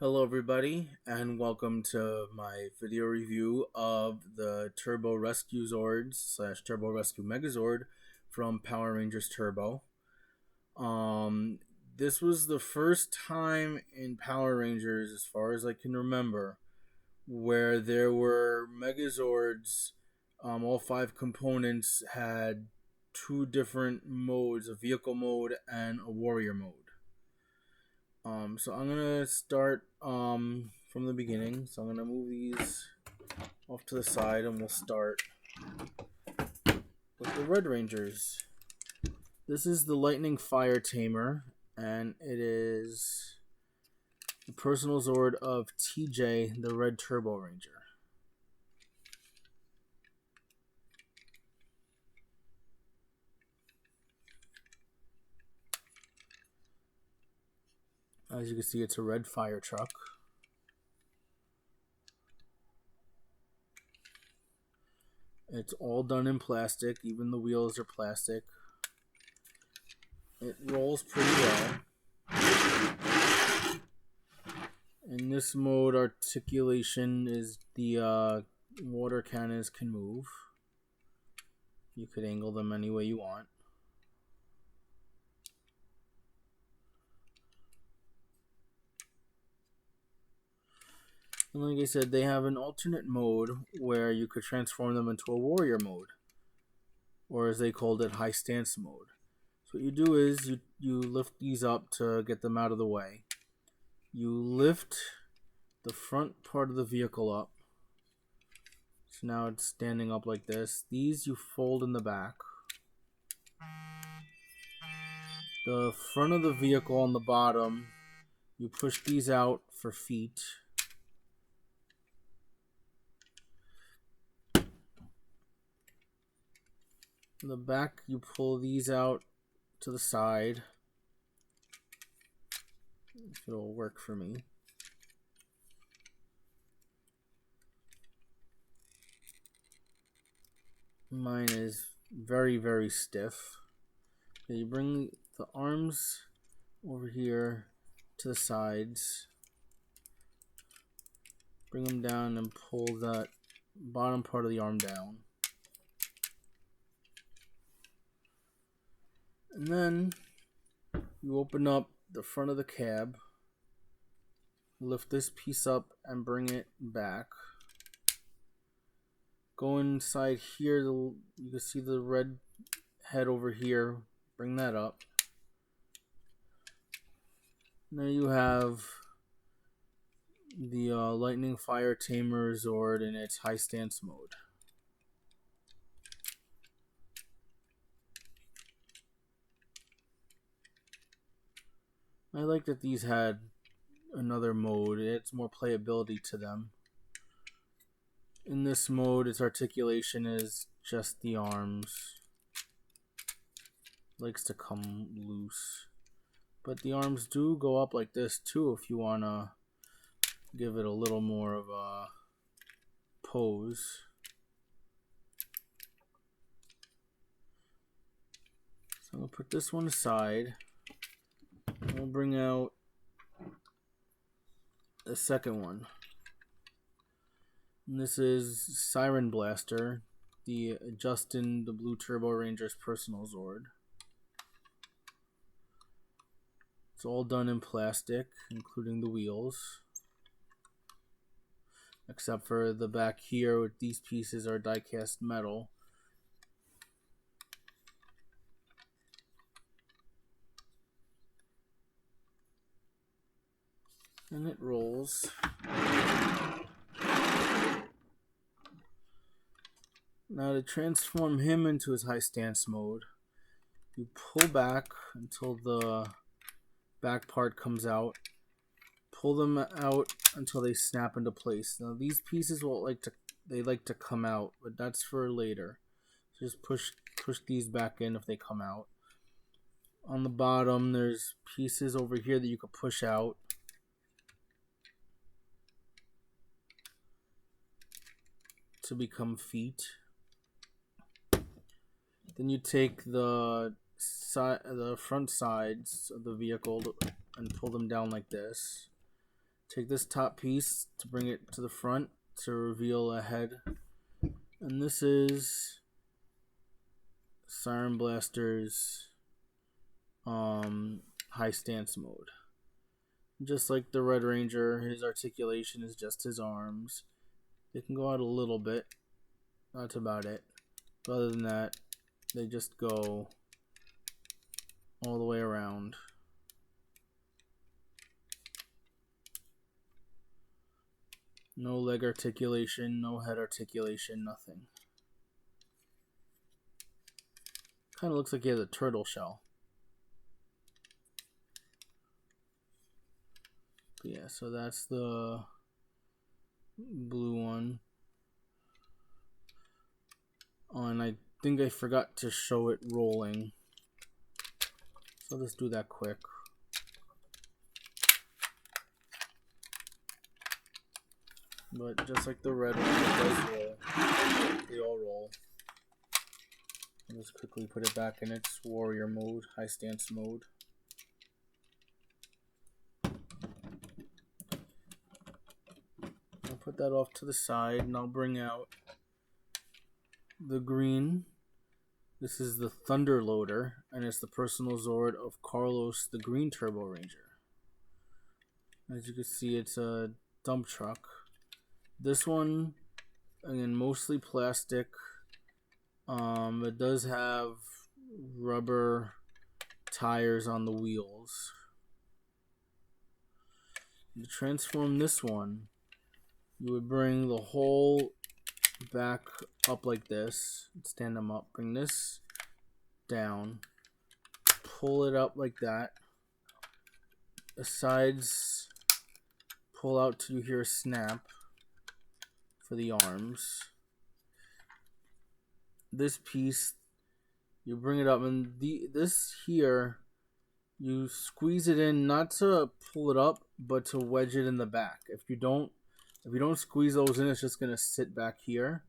Hello everybody and welcome to my video review of the Turbo Rescue Zords / Turbo Rescue Megazord from Power Rangers Turbo. This was the first time in Power Rangers, as far as I can remember, where there were Megazords. All 5 components had 2 different modes, a vehicle mode and a warrior mode. So I'm gonna start from the beginning. So I'm gonna move these off to the side, and we'll start with the Red Rangers. This is the Lightning Fire Tamer, and it is the personal Zord of TJ, the Red Turbo Ranger. As you can see, it's a red fire truck. It's all done in plastic, even the wheels are plastic. It rolls pretty well. In this mode, articulation is the water cannons can move. You could angle them any way you want. And like I said, they have an alternate mode where you could transform them into a warrior mode, or as they called it, high stance mode. So what you do is you lift these up to get them out of the way. You lift the front part of the vehicle up. So now it's standing up like this. These you fold in the back. The front of the vehicle on the bottom, you push these out for feet. In the back, you pull these out to the side. If it'll work for me. Mine is very, very stiff. Okay, you bring the arms over here to the sides. Bring them down and pull that bottom part of the arm down. And then you open up the front of the cab, lift this piece up and bring it back. Go inside here, you can see the red head over here, bring that up. Now you have the Lightning Fire Tamer Zord in its high stance mode. I like that these had another mode. It adds more playability to them. In this mode, its articulation is just the arms. Likes to come loose. But the arms do go up like this too if you want to give it a little more of a pose. So I'll put this one aside. We'll bring out the second one. And this is Siren Blaster, the Justin the Blue Turbo Ranger's personal Zord. It's all done in plastic, including the wheels. Except for the back here, these pieces are die-cast metal. And it rolls. Now to transform him into his high stance mode, you pull back until the back part comes out. Pull them out until they snap into place. Now these pieces will like to come out, but that's for later. So just push these back in if they come out. On the bottom, there's pieces over here that you could push out. To become feet. Then you take the front sides of the vehicle and pull them down like this. Take this top piece to bring it to the front to reveal a head. And this is Siren Blaster's high stance mode. Just like the Red Ranger, his articulation is just his arms. They can go out a little bit. That's about it. But other than that, they just go all the way around. No leg articulation, no head articulation, nothing. Kind of looks like he has a turtle shell. But yeah, so that's the blue one. Oh, and I think I forgot to show it rolling. So let's do that quick. But just like the red one, it does roll. They all roll. I'll just quickly put it back in its warrior mode, high stance mode. I'll put that off to the side and I'll bring out the green. This is the Thunder Loader, and it's the personal Zord of Carlos, the Green Turbo Ranger. As you can see, it's a dump truck. This one, again, mostly plastic. It does have rubber tires on the wheels. To transform this one, you would bring the whole back up like this. Stand them up. Bring this down. Pull it up like that. The sides pull out till you hear a snap for the arms. This piece, you bring it up, and this here, you squeeze it in, not to pull it up, but to wedge it in the back. If you don't squeeze those in, it's just gonna sit back here.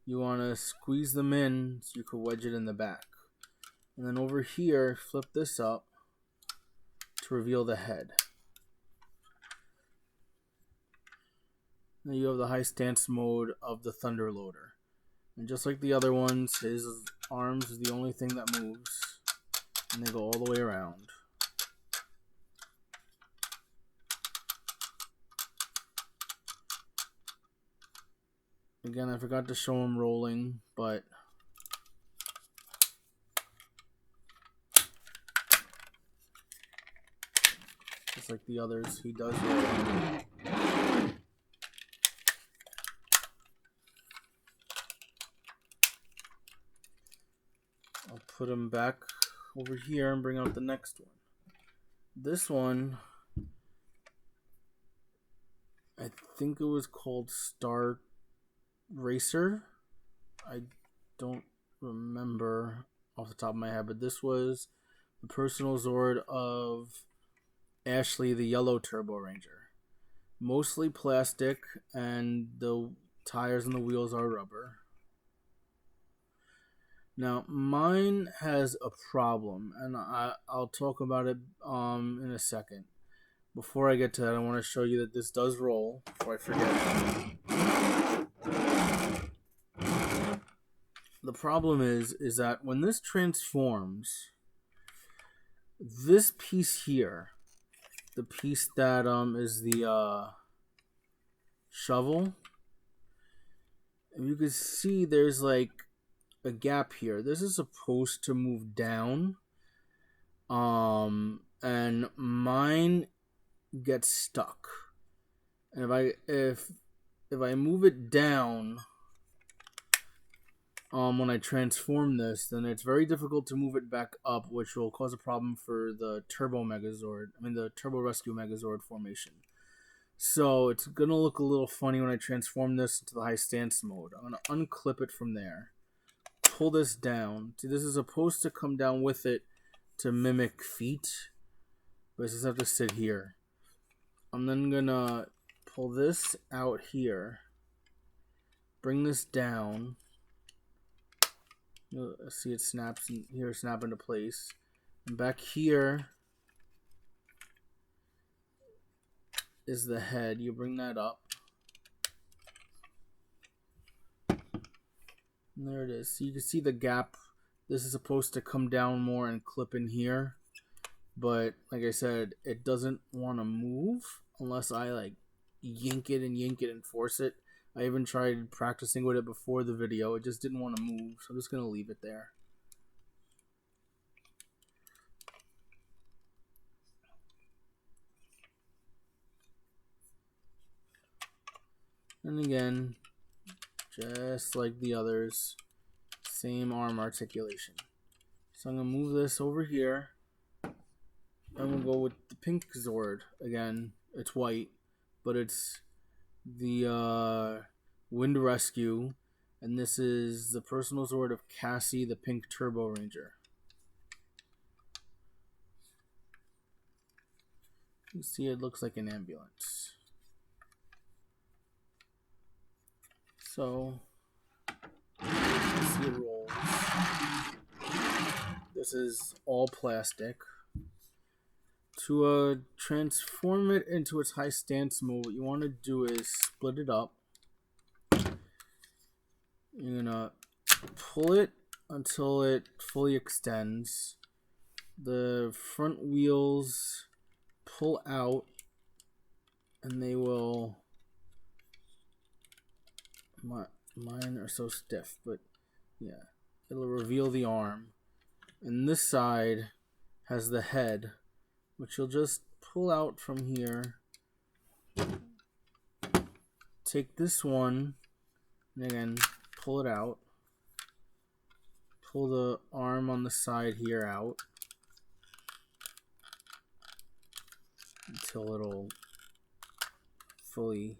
You want to squeeze them in so you can wedge it in the back. And then over here, flip this up to reveal the head. Now you have the high stance mode of the Thunder Loader. And just like the other ones, his arms is the only thing that moves. And they go all the way around. Again, I forgot to show him rolling, but just like the others, he does roll. I'll put him back over here and bring out the next one. This one, I think it was called Star Racer. I don't remember off the top of my head, but this was the personal Zord of Ashley, the Yellow Turbo Ranger. Mostly plastic, and the tires and the wheels are rubber. Now, mine has a problem, and I'll talk about it in a second. Before I get to that, I want to show you that this does roll, before I forget. The problem is that when this transforms, this piece here, the piece that is the shovel, you can see there's like a gap here. This is supposed to move down, and mine gets stuck. And if I move it down, when I transform this, then it's very difficult to move it back up, which will cause a problem for the Turbo Megazord. I mean the Turbo Rescue Megazord formation. So it's gonna look a little funny when I transform this into the high stance mode. I'm gonna unclip it from there. Pull this down. See, this is supposed to come down with it to mimic feet, but it just have to sit here. I'm then gonna pull this out here, bring this down. You'll see it snaps and here, snap into place. And back here, is the head. You bring that up. And there it is. So you can see the gap. This is supposed to come down more and clip in here. But like I said, it doesn't want to move unless I like yank it and force it. I even tried practicing with it before the video. It just didn't want to move. So I'm just going to leave it there. And again, just like the others, same arm articulation. So I'm going to move this over here. And we'll go with the pink Zord. Again, it's white, but it's the Wind Rescue. And this is the personal Zord of Cassie, the pink Turbo Ranger. You see it looks like an ambulance. So, let's see it rolls. This is all plastic. To transform it into its high stance mode, what you want to do is split it up. You're going to pull it until it fully extends. The front wheels pull out and they will... Mine are so stiff, but yeah, it'll reveal the arm. And this side has the head, which you'll just pull out from here. Take this one, and again, pull it out. Pull the arm on the side here out until it'll fully...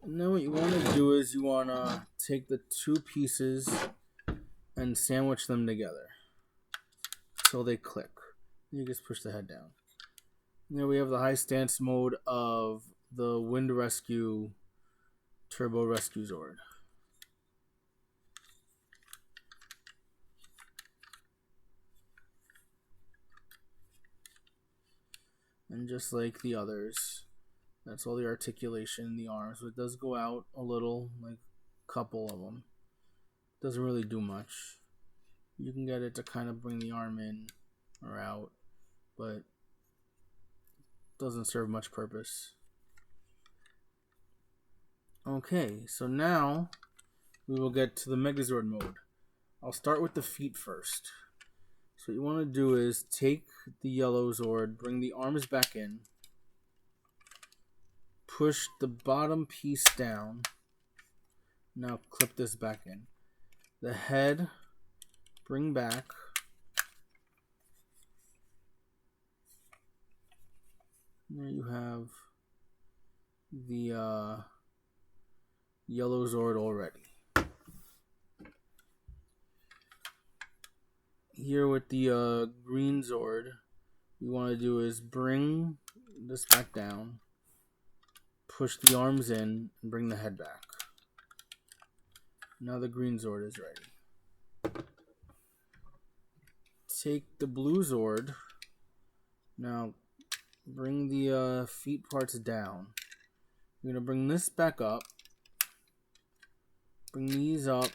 And then what you want to do is you want to take the two pieces and sandwich them together until they click. You just push the head down. And there we have the high stance mode of the Wind Rescue Turbo Rescue Zord. And just like the others, that's all the articulation in the arms. So it does go out a little, like a couple of them. Doesn't really do much. You can get it to kind of bring the arm in or out, but doesn't serve much purpose. Okay, so now we will get to the Megazord mode. I'll start with the feet first. So what you want to do is take the yellow Zord, bring the arms back in, push the bottom piece down. Now clip this back in. The head, bring back. There you have the yellow Zord already. Here with the green Zord, what you want to do is bring this back down, push the arms in, and bring the head back. Now the green Zord is ready. Take the blue Zord. Now bring the feet parts down. You're going to bring this back up. Bring these up.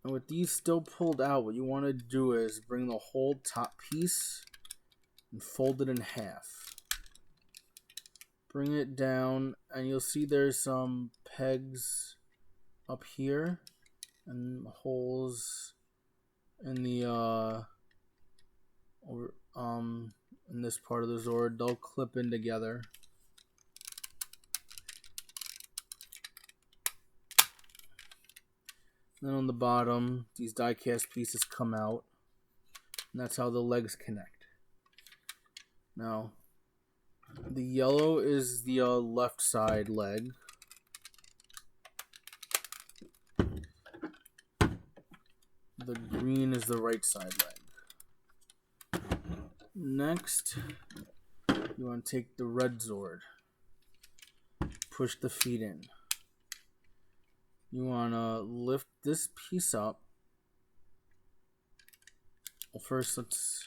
And with these still pulled out, what you want to do is bring the whole top piece and fold it in half. Bring it down, and you'll see there's some pegs up here and holes in the in this part of the Zord. They'll clip in together. Then on the bottom, these die cast pieces come out, and that's how the legs connect. Now, the yellow is the left side leg. The green is the right side leg. Next, you want to take the red Zord. Push the feet in. You want to lift this piece up. Well, first let's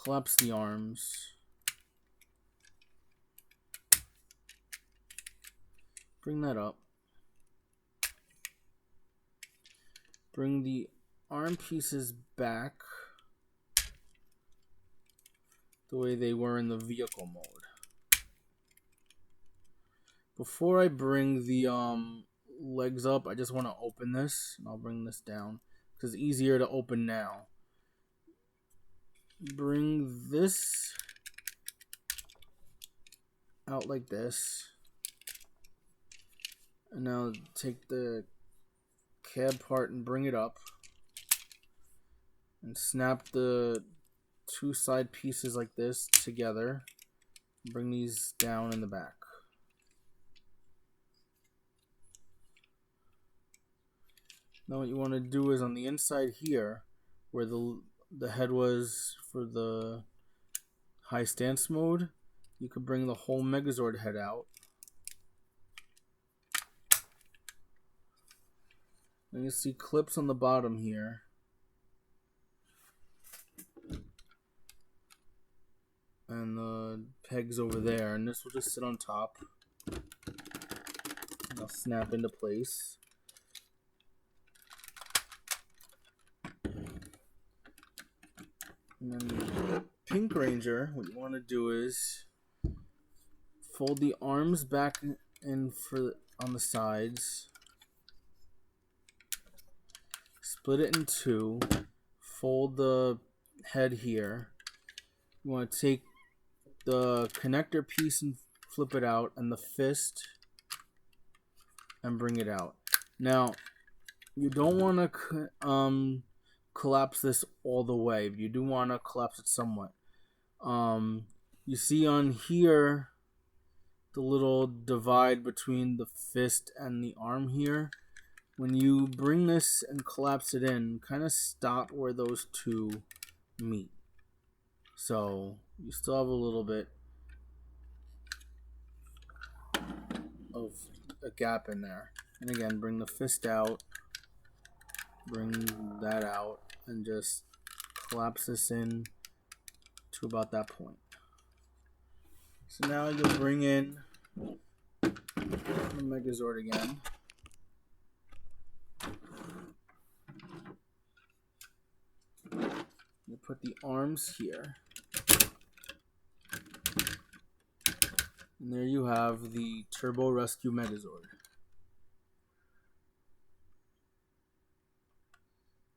collapse the arms. Bring that up. Bring the arm pieces back the way they were in the vehicle mode. Before I bring the legs up, I just want to open this, and I'll bring this down because it's easier to open now. Bring this out like this, and now take the cab part and bring it up, and snap the two side pieces like this together. Bring these down in the back. Now what you want to do is on the inside here, where the head was for the high stance mode, you could bring the whole Megazord head out. And you see clips on the bottom here. And the pegs over there, and this will just sit on top. And I'll snap into place. And then the Pink Ranger, what you want to do is fold the arms back in on the sides. Split it in two. Fold the head here. You want to take the connector piece and flip it out, and the fist, and bring it out. Now, you don't want to collapse this all the way. You do want to collapse it somewhat. You see on here the little divide between the fist and the arm here. When you bring this and collapse it in, kind of stop where those two meet. So you still have a little bit of a gap in there. And again, bring the fist out, bring that out, and just collapse this in to about that point. So now you'll bring in the Megazord again. You put the arms here. And there you have the Turbo Rescue Megazord.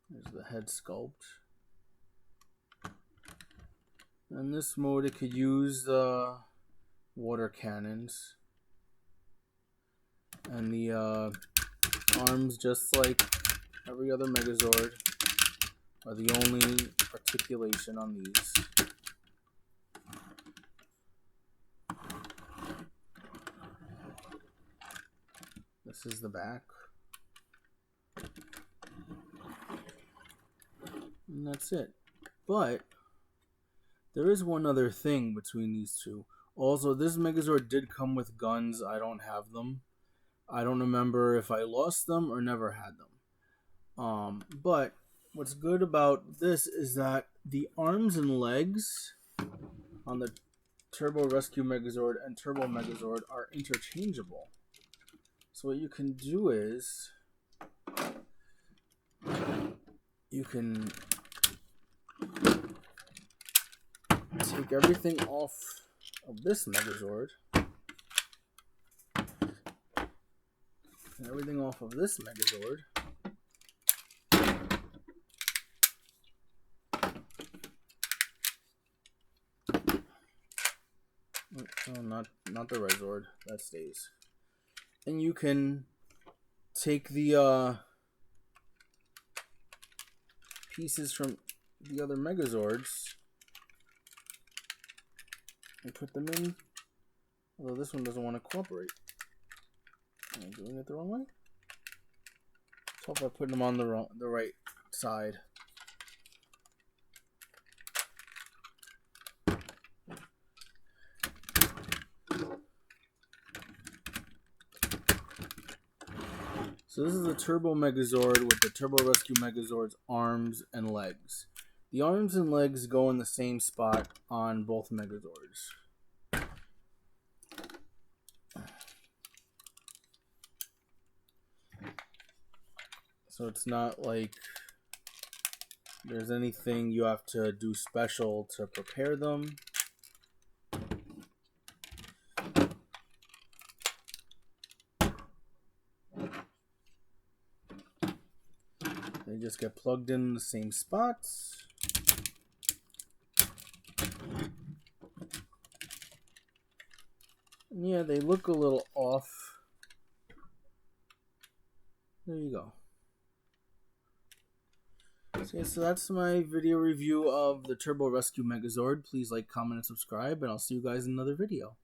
There's the head sculpt. In this mode, it could use the water cannons. And the arms, just like every other Megazord, are the only articulation on these. This is the back. And that's it. But there is one other thing between these two. Also, this Megazord did come with guns. I don't have them. I don't remember if I lost them or never had them. But what's good about this is that the arms and legs on the Turbo Rescue Megazord and Turbo Megazord are interchangeable. So what you can do is you can take everything off of this Megazord and everything off of this Megazord. Oh, not the Resord. That stays. And you can take the pieces from the other Megazords and put them in. Although this one doesn't want to cooperate. Am I doing it the wrong way? So if I put them on the right side. So this is the Turbo Megazord with the Turbo Rescue Megazord's arms and legs. The arms and legs go in the same spot on both Megazords. So it's not like there's anything you have to do special to prepare them. They just get plugged in the same spots. And yeah, they look a little off. There you go. Okay, so that's my video review of the Turbo Rescue Megazord. Please like, comment, and subscribe, and I'll see you guys in another video.